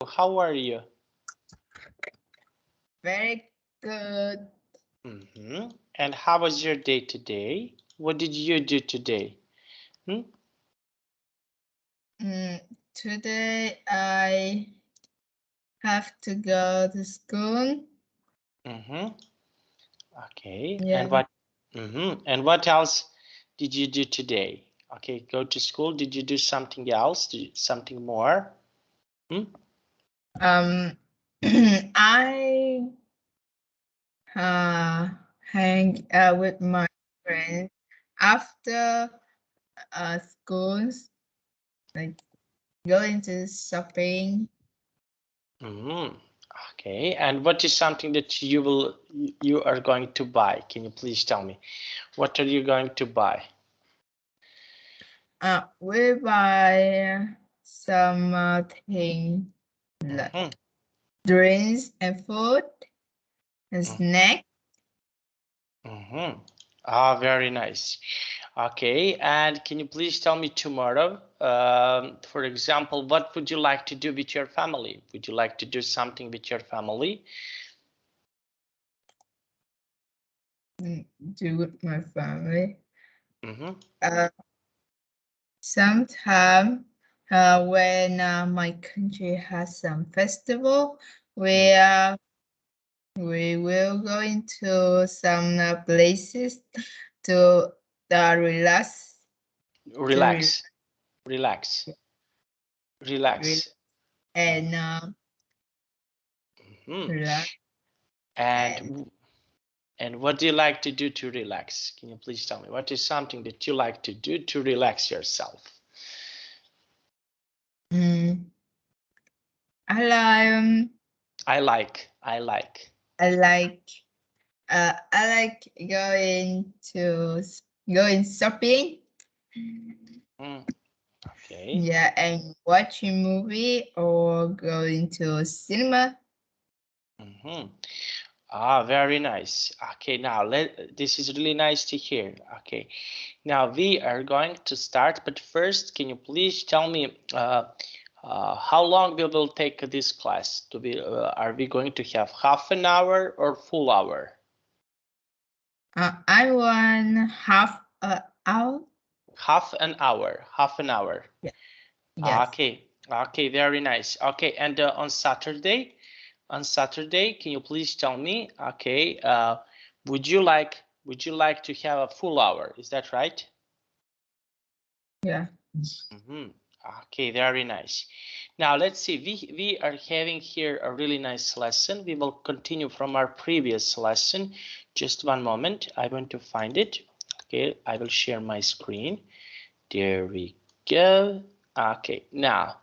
How are you? Very good. And how was your day today? What did you do today? Today I have to go to school. Okay. Yeah. And what else did you do today? Okay, go to school. Did you do something else? Something more? I hang out with my friends after schools, like going to shopping. Okay. And what is something that you are going to buy? Can you please tell me? What are you going to buy? We buy some things like drinks and food and snack. Very nice. Okay, and can you please tell me tomorrow, for example, what would you like to do with your family? Would you like to do something with your family? Do with my family. Sometime when my country has some festival, we will go into some places to relax. Relax, Yeah, relax. and relax. And and what do you like to do to relax? Can you please tell me what is something that you like to do to relax yourself? I like I like. I like I like going shopping. Okay. Yeah, and watching movie or going to cinema. Very nice. Okay, now this is really nice to hear. Okay, now we are going to start, but first, can you please tell me how long we will take this class? Are we going to have half an hour or full hour? I want half an hour. Half an hour. Half an hour. Yeah. Yes. Okay. Okay. Very nice. Okay. And on Saturday, can you please tell me? Okay. Would you like to have a full hour? Is that right? Yeah. Okay, very nice. Now let's see. We are having here a really nice lesson. We will continue from our previous lesson. Just one moment. I want to find it. Okay, I will share my screen. There we go. Okay, now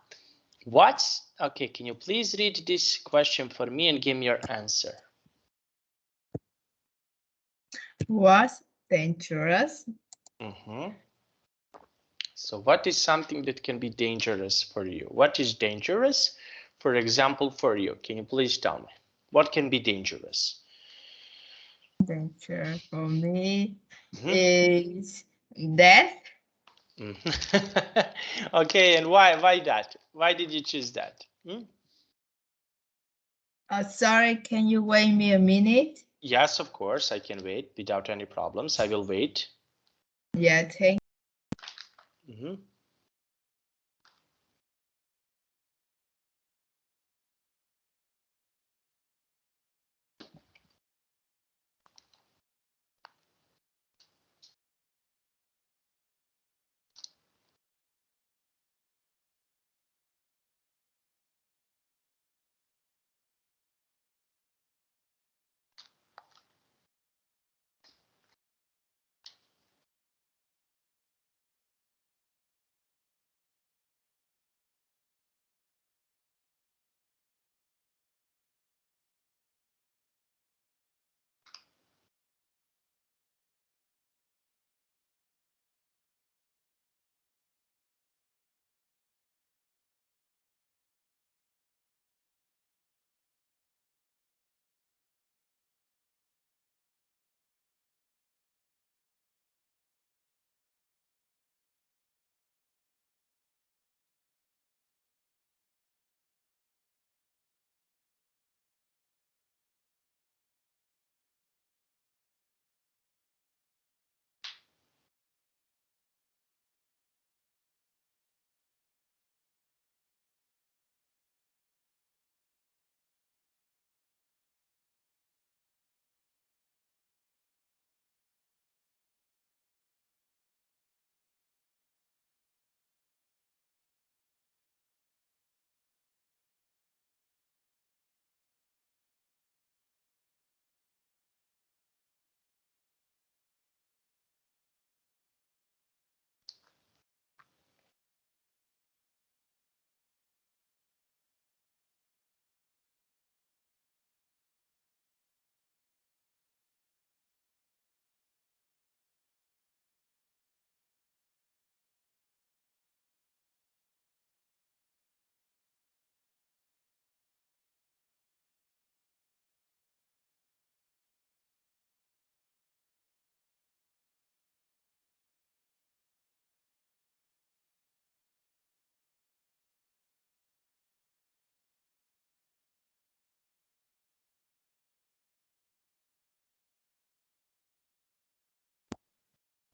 okay, can you please read this question for me and give me your answer? Was dangerous. So what is something that can be dangerous for you? What is dangerous? For example, for you, can you please tell me? What can be dangerous? Danger for me is death. Okay, and why that? Why did you choose that? Sorry, can you wait me a minute? Yes, of course, I can wait without any problems. I will wait. Yeah, thank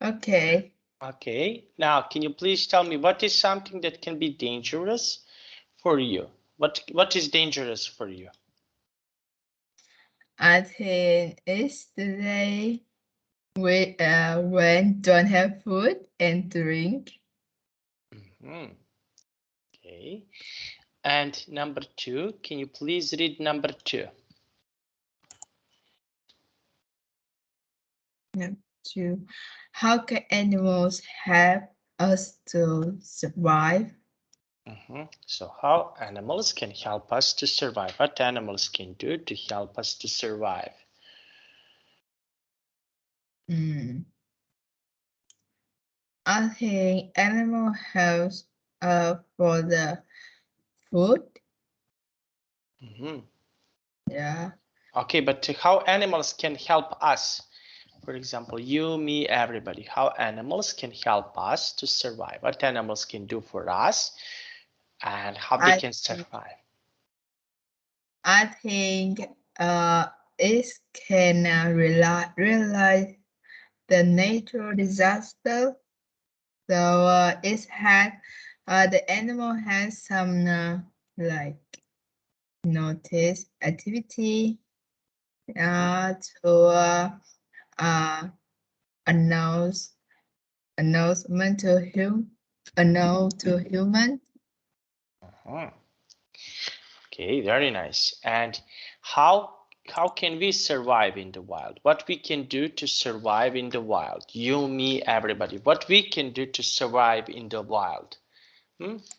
Okay. Okay, now can you please tell me what is something that can be dangerous for you? What is dangerous for you? I think it's the day when don't have food and drink. Mhm. Okay. And number 2, can you please read number 2? Number 2, how can animals help us to survive? So how animals can help us to survive? What animals can do to help us to survive? I think animal helps for the food. Yeah. Okay, but how animals can help us? For example, you, me, everybody. How animals can help us to survive? What animals can do for us and how they I can think survive? I think it can realize the natural disaster. So it had the animal has some like notice activity to uh, announce announcement to announce to human. Okay, very nice. And how can we survive in the wild? What we can do to survive in the wild? You, me, everybody. What we can do to survive in the wild?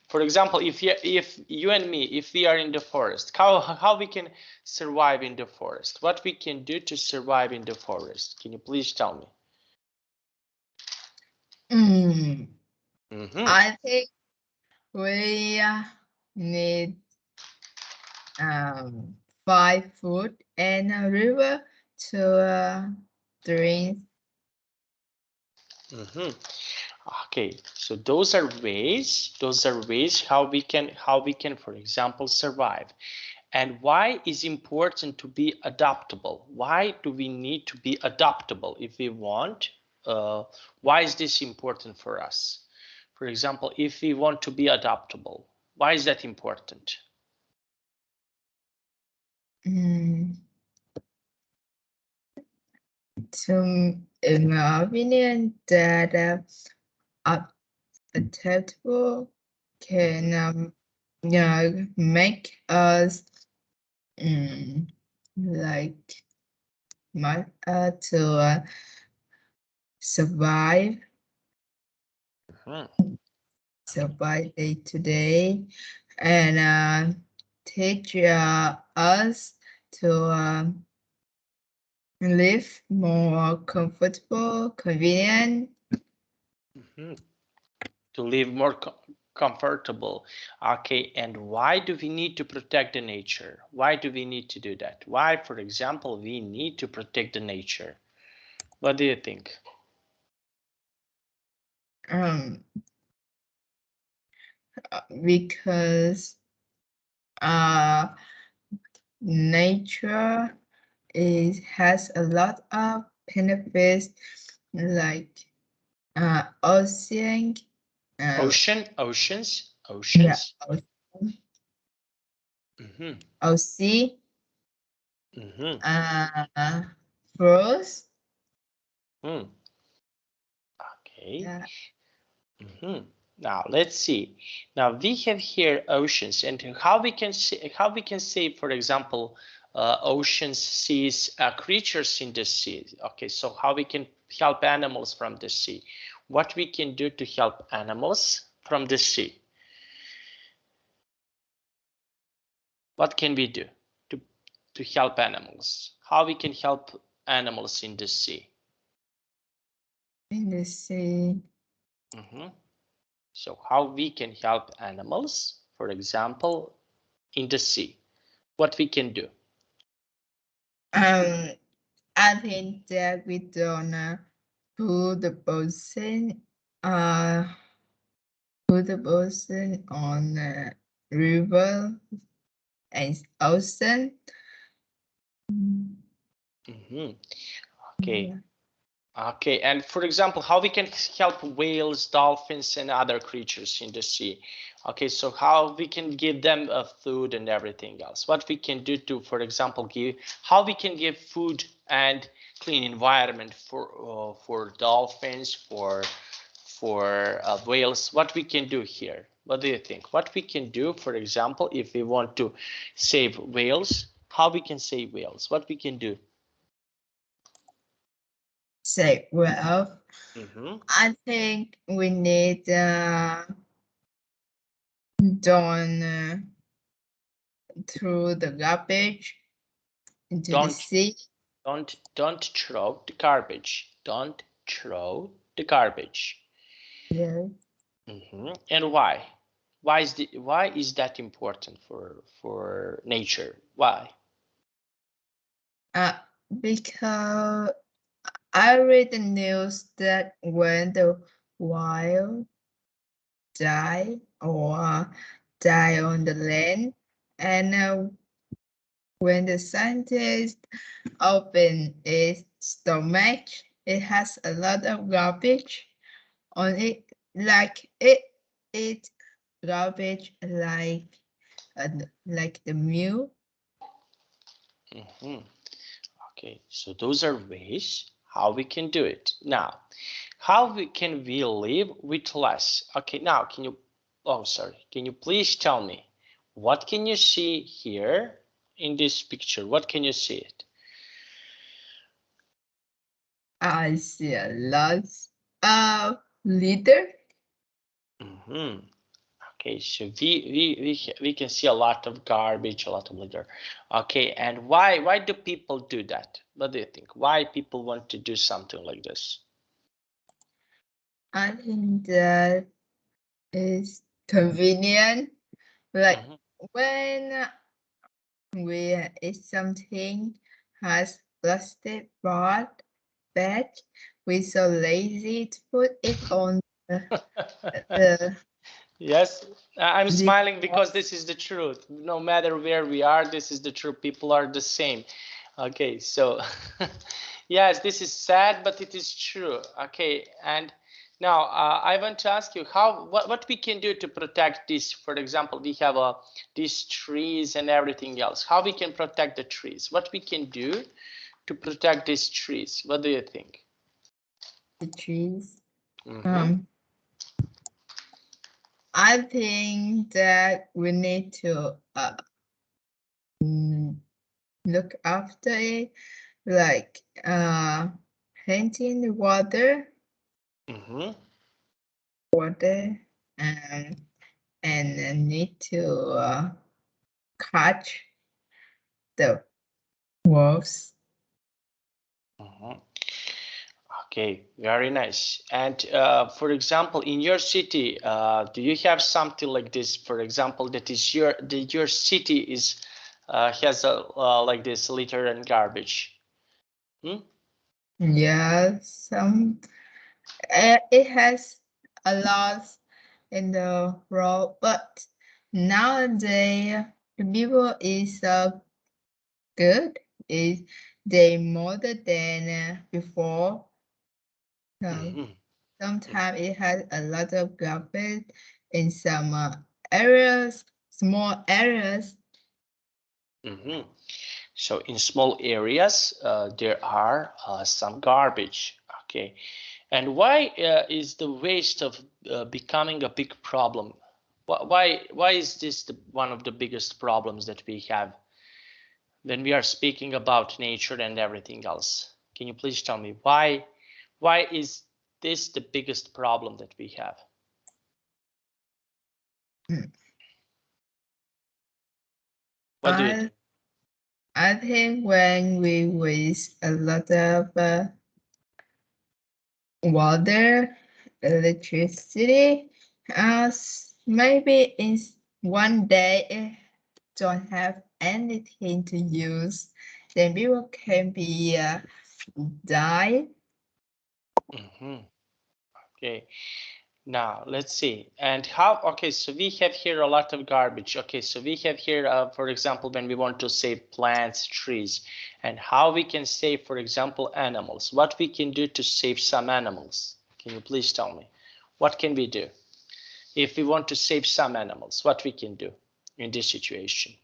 For example, if you and me, if we are in the forest, how we can survive in the forest? What we can do to survive in the forest? Can you please tell me? I think we need 5 food and a river to drink. Okay, so those are ways. Those are ways how we can, for example, survive. And why is important to be adaptable? Why do we need to be adaptable if we want? Why is this important for us? For example, if we want to be adaptable, why is that important? To, in my opinion, that adaptable can make us like to survive survive day to day and teach us to live more comfortable, convenient. To live more comfortable. Okay, and why do we need to protect the nature? Why do we need to do that? Why, for example, we need to protect the nature? What do you think? Um, because nature has a lot of benefits like ocean, Oceans, yeah, oceans. ocean, Mm-hmm. frost. Mm. Okay. Yeah. Now let's see. Now we have here oceans, and how we can say, for example, oceans sees creatures in the sea. Okay, so how we can help animals from the sea? What we can do to help animals from the sea? What can we do to help animals? How we can help animals in the sea? In the sea. So how we can help animals, for example, in the sea? What we can do? I think that we don't put the ocean, uh, put the ocean on river and ocean. Okay. Yeah. Okay, and for example, how we can help whales, dolphins, and other creatures in the sea. Okay, so how we can give them food and everything else. What we can do to, for example, how we can give food and clean environment for dolphins, for whales. What we can do here? What do you think? What we can do, for example, if we want to save whales, how we can save whales? What we can do? Say, well, I think we need don't throw the garbage into the Don't sea. don't throw the garbage. Don't throw the garbage. Yeah. And why? Why is that important for nature? Why? Uh, because I read the news that when the wild die on the land, and when the scientists open its stomach, it has a lot of garbage on it, like it garbage uh, like the meal. Okay, so those are ways how we can do it. Now, how can we live with less? Okay, now can you? Oh, sorry. Can you please tell me what can you see here in this picture? What can you see it? I see a lot of litter. Okay, so we can see a lot of garbage, a lot of litter. Okay, and why do people do that? What do you think? Why people want to do something like this? I think that is convenient. Like when we eat something has plastic bag, we're so lazy to put it on the Yes, I'm the smiling because this is the truth. No matter where we are, this is the truth. People are the same. Okay, so yes, this is sad, but it is true. Okay, and now I want to ask you what we can do to protect this. For example, we have these trees and everything else. How we can protect the trees? What we can do to protect these trees? What do you think? the trees. I think that we need to look after it, like painting the water, and need to catch the wolves. Okay, very nice. And for example, in your city, do you have something like this? For example, that your city is has a like this litter and garbage. Yeah, it has a lot in the world, but nowadays the people is good. Is they more than before. So sometimes it has a lot of garbage in some areas, small areas. So in small areas, there are some garbage. Okay, and why is the waste of becoming a big problem? Why is this one of the biggest problems that we have when we are speaking about nature and everything else? Can you please tell me why is this the biggest problem that we have? What do you think? I think when we waste a lot of water, electricity, maybe in one day it don't have anything to use, then people can be die. Okay, Now let's see. And how, okay, so we have here a lot of garbage. Okay, so we have here, for example, when we want to save plants, trees, and how we can save, for example, animals. What we can do to save some animals? Can you please tell me? What can we do? If we want to save some animals, what we can do in this situation?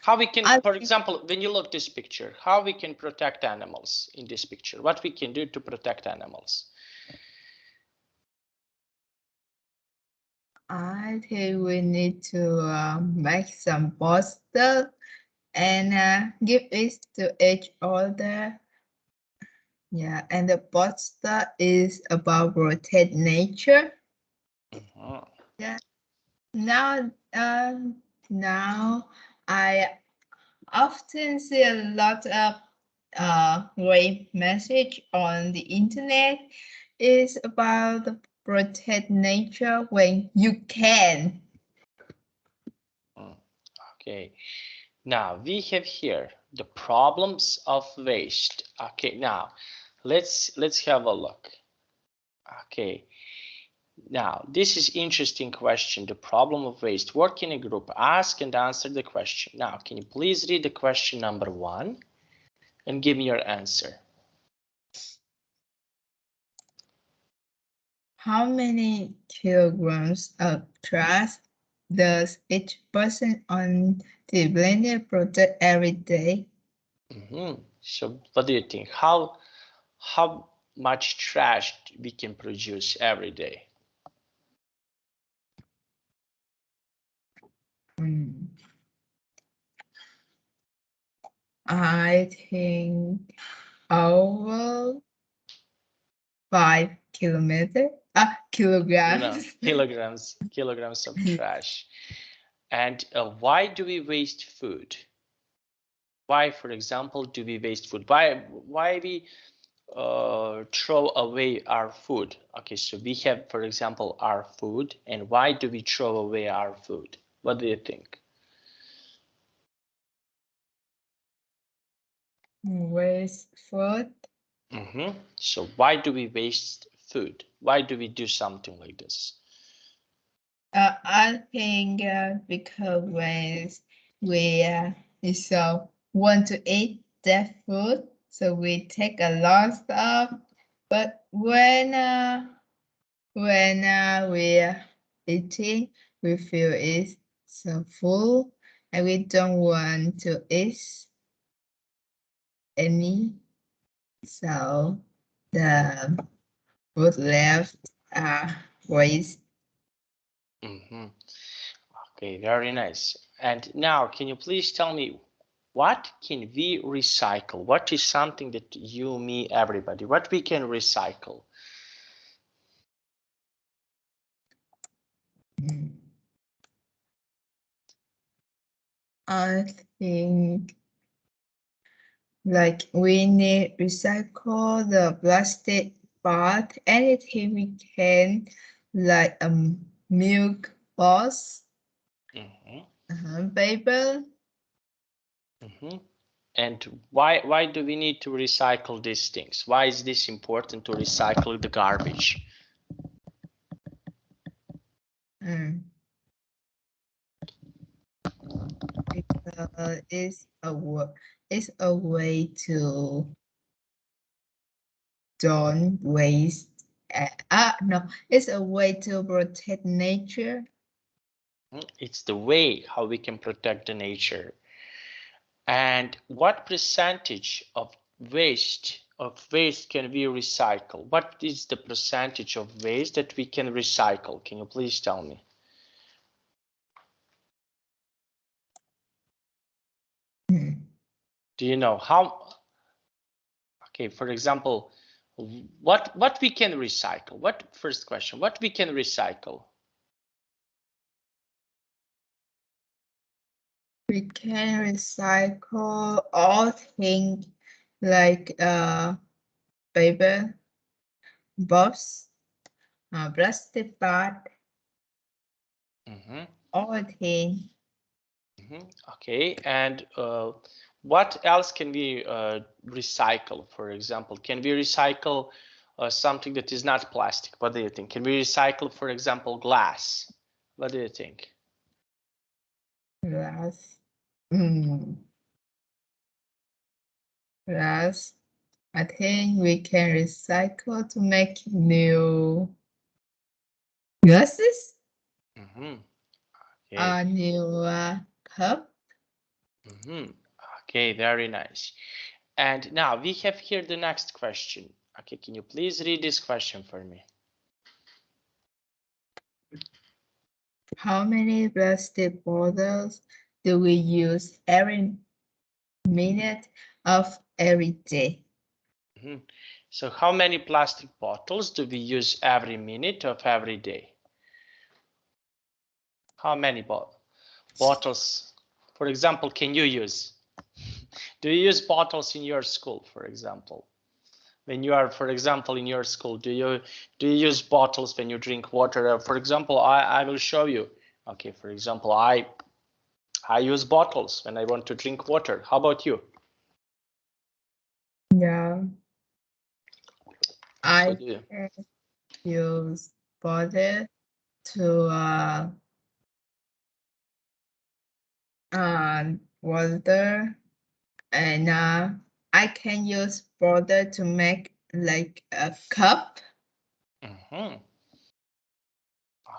How we can, for example, when you look this picture, how we can protect animals in this picture? What we can do to protect animals? I think we need to make some poster and give it to each other. Yeah, and the poster is about protect nature. Yeah. Now I often see a lot of great message on the internet is about the protect nature when you can. Okay, now we have here the problems of waste. Okay, now let's have a look. Okay, now this is interesting question, the problem of waste. Work in a group, ask and answer the question. Now can you please read the question number 1 and give me your answer? How many kilograms of trash does each person on the planet produce every day? So what do you think? How much trash we can produce every day? I think over 5 kilograms. No, kilograms of trash. And why do we waste food? Why, for example, do we waste food? Why we throw away our food? Okay, so we have, for example, our food, and why do we throw away our food? What do you think? Waste food. So why do we waste food? Why do we do something like this? I think because when we so want to eat that food, so we take a lot of stuff. But when we're eating, we feel it's so full, and we don't want to eat any. So the food left waste. Okay, very nice. And now, can you please tell me what can we recycle? What is something that you, me, everybody, what we can recycle? I think like we need recycle the plastic part, anything we can, like milk box, paper. And why do we need to recycle these things? Why is this important to recycle the garbage? Because it's a way to don't waste. No, it's a way to protect nature. It's the way how we can protect the nature. And what percentage of waste can we recycle? What is the percentage of waste that we can recycle? Can you please tell me? Do you know how? Okay, for example, what we can recycle? What, first question, what we can recycle? We can recycle all things like paper, box, plastic bag, all things. Okay, and What else can we recycle, for example? Can we recycle something that is not plastic? What do you think? Can we recycle, for example, glass? What do you think? Glass. Mm. Glass. I think we can recycle to make new glasses. Mm-hmm. Okay. A new cup. Mm-hmm. Okay, very nice. And now we have here the next question. Okay, can you please read this question for me? How many plastic bottles do we use every minute of every day? Mm-hmm. So how many plastic bottles do we use every minute of every day? How many bottles, for example, can you use? Do you use bottles in your school, for example? When you are, for example, in your school, do you use bottles when you drink water? For example, I will show you. Okay, for example, I use bottles when I want to drink water. How about you? Yeah, What I do you? can use bottle to water, and I can use bottle to make like a cup. Mm-hmm.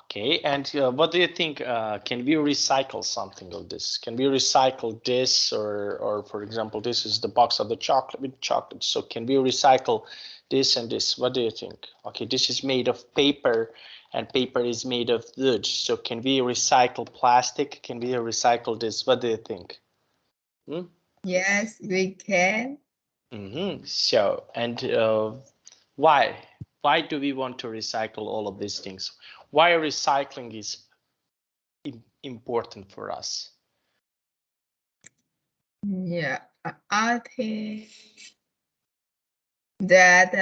Okay, and what do you think? Can we recycle something of this? Can we recycle this, or for example, this is the box of the chocolate with chocolate. So can we recycle this and this? What do you think? Okay, this is made of paper, and paper is made of wood. So can we recycle plastic? Can we recycle this? What do you think? Hmm? Yes, we can. Mm-hmm. So, and why? Why do we want to recycle all of these things? Why recycling is important for us? Yeah, I think that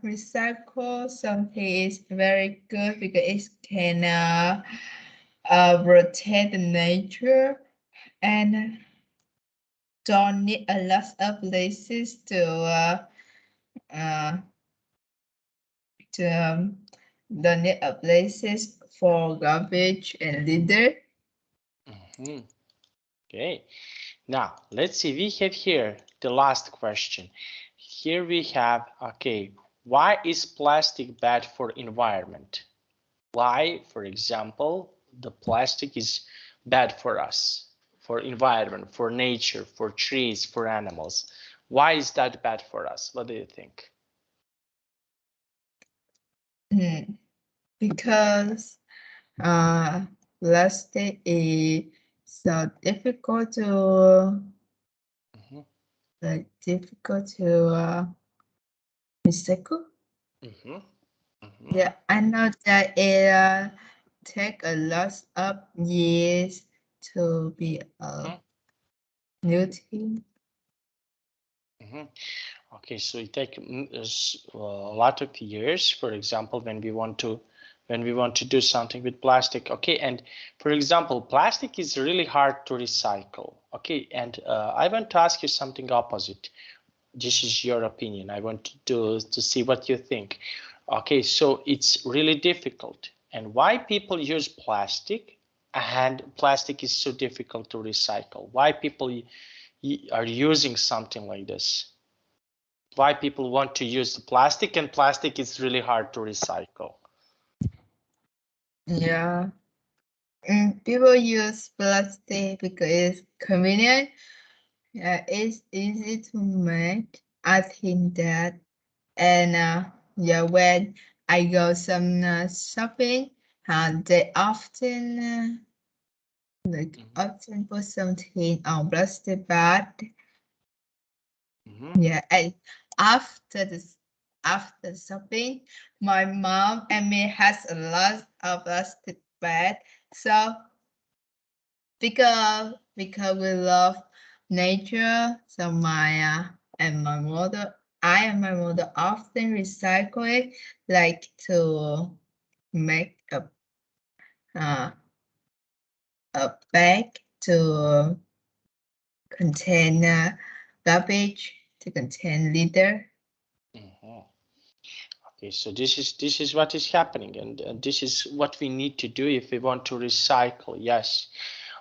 recycle something is very good because it can protect the nature and don't need a lot of places uh, to don't need a places for garbage and litter. Mm-hmm. Okay, now let's see. We have here the last question. Here we have, okay, why is plastic bad for environment? Why, for example, the plastic is bad for us, for environment, for nature, for trees, for animals? Why is that bad for us? What do you think? Because uh, plastic is so difficult to Mm-hmm. recycle. Mm-hmm. Mm-hmm. Yeah, I know that it take a lot of years to be a Mm-hmm. new thing. Mm-hmm. Okay, so it takes a lot of years. For example, when we want to do something with plastic. Okay, and for example, plastic is really hard to recycle. Okay, and I want to ask you something opposite. This is your opinion. I want to see what you think. Okay, so it's really difficult. And why people use plastic, and plastic is so difficult to recycle? Why people are using something like this? Why people want to use the plastic, and plastic is really hard to recycle? Yeah. People use plastic because it's convenient. It's easy to make. I think that, and yeah, when I go some shopping, they Mm-hmm. often put something on plastic bag. Mm-hmm. Yeah, and after this, after shopping, my mom and me has a lot of plastic bag. So because we love nature, so I and my mother often recycle it, like to make uh, a bag to contain garbage, to contain litter. Okay, so this is what is happening, and this is what we need to do if we want to recycle. Yes.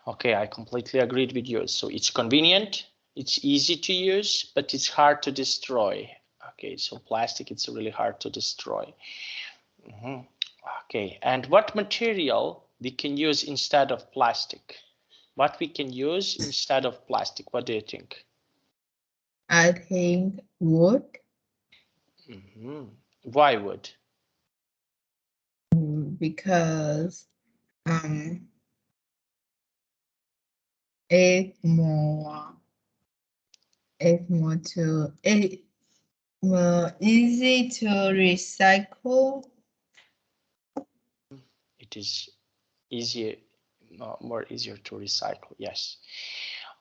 Okay, I completely agreed with you. So it's convenient, it's easy to use, but it's hard to destroy. Okay, so plastic, it's really hard to destroy. Okay, and what material we can use instead of plastic? What we can use instead of plastic? What do you think? I think wood, Why wood? because it more easy to recycle. It is easier, more easier to recycle. Yes.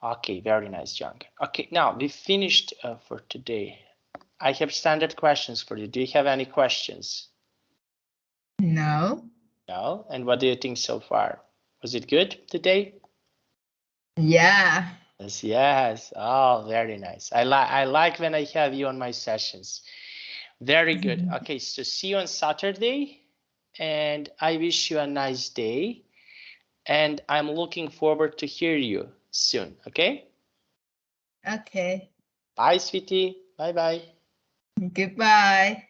Okay, very nice, Young. Okay, now we finished for today. I have standard questions for you. Do you have any questions? No. No? And what do you think so far? Was it good today? Yeah. Yes, yes. Oh, very nice. I like when I have you on my sessions. Very good. Okay, so see you on Saturday, and I wish you a nice day. And I'm looking forward to hear you soon. Okay? Okay. Bye, sweetie. Bye bye. Goodbye.